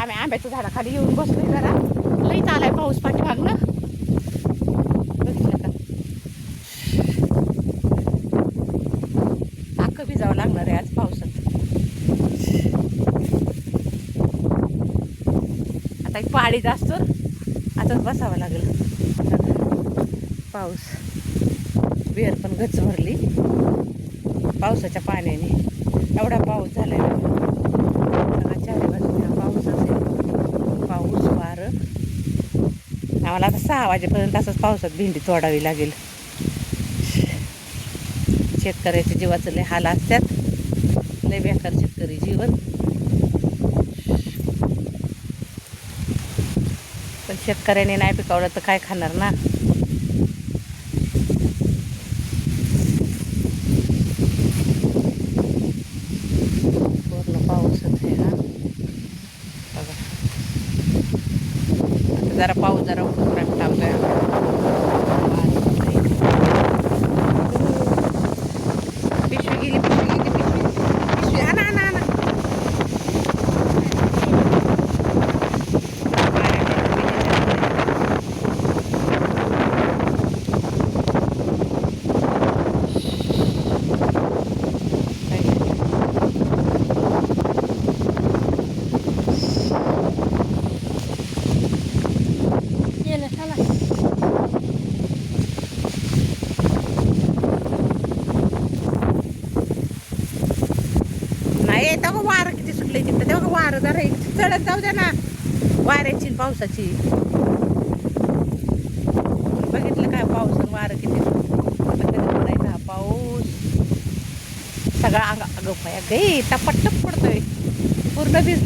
आम्ही आंब्याच्या झाडाखाली येऊन बसलोय जरा. लईच आलाय पाऊस पाठीमागनं. बघितलं का? अख्खं भिजावं लागणार आहे आज पावसात. आता एक पहाडी जास्त आताच बसावं लागेल. पाऊस विहीर पण गच्च भरली पावसाच्या पाण्याने. एवढा पाऊस झालाय ना, चारी बाजूला पाऊसच आहे. पाऊस वारं. आम्हाला आता 6 वाजेपर्यंत असंच पावसात भेंडी तोडावी लागेल. शेतकऱ्याच्या जीवाचं लय हाल असतात. लय बेकार शेतकरी जीवन. पण शेतकऱ्याने नाही पिकवलं तर काय खाणार ना. पूर्ण पाऊसच आहे हा. बघा आता जरा पाऊस जरा उघडून थांबलाय. पिशवी गेली, पिशवी आणा आणा आणा. नाही तेव्हा वारं किती सुटले तिथं. तेव्हा वारं जरा चढत जाऊ द्या ना. वाऱ्याची पावसाची बघितलं काय? पाऊस आणि वारं किती पडायचा पाऊस. सगळा अंग अगं पाया गई टपटप पडतोय. पूर्ण भिज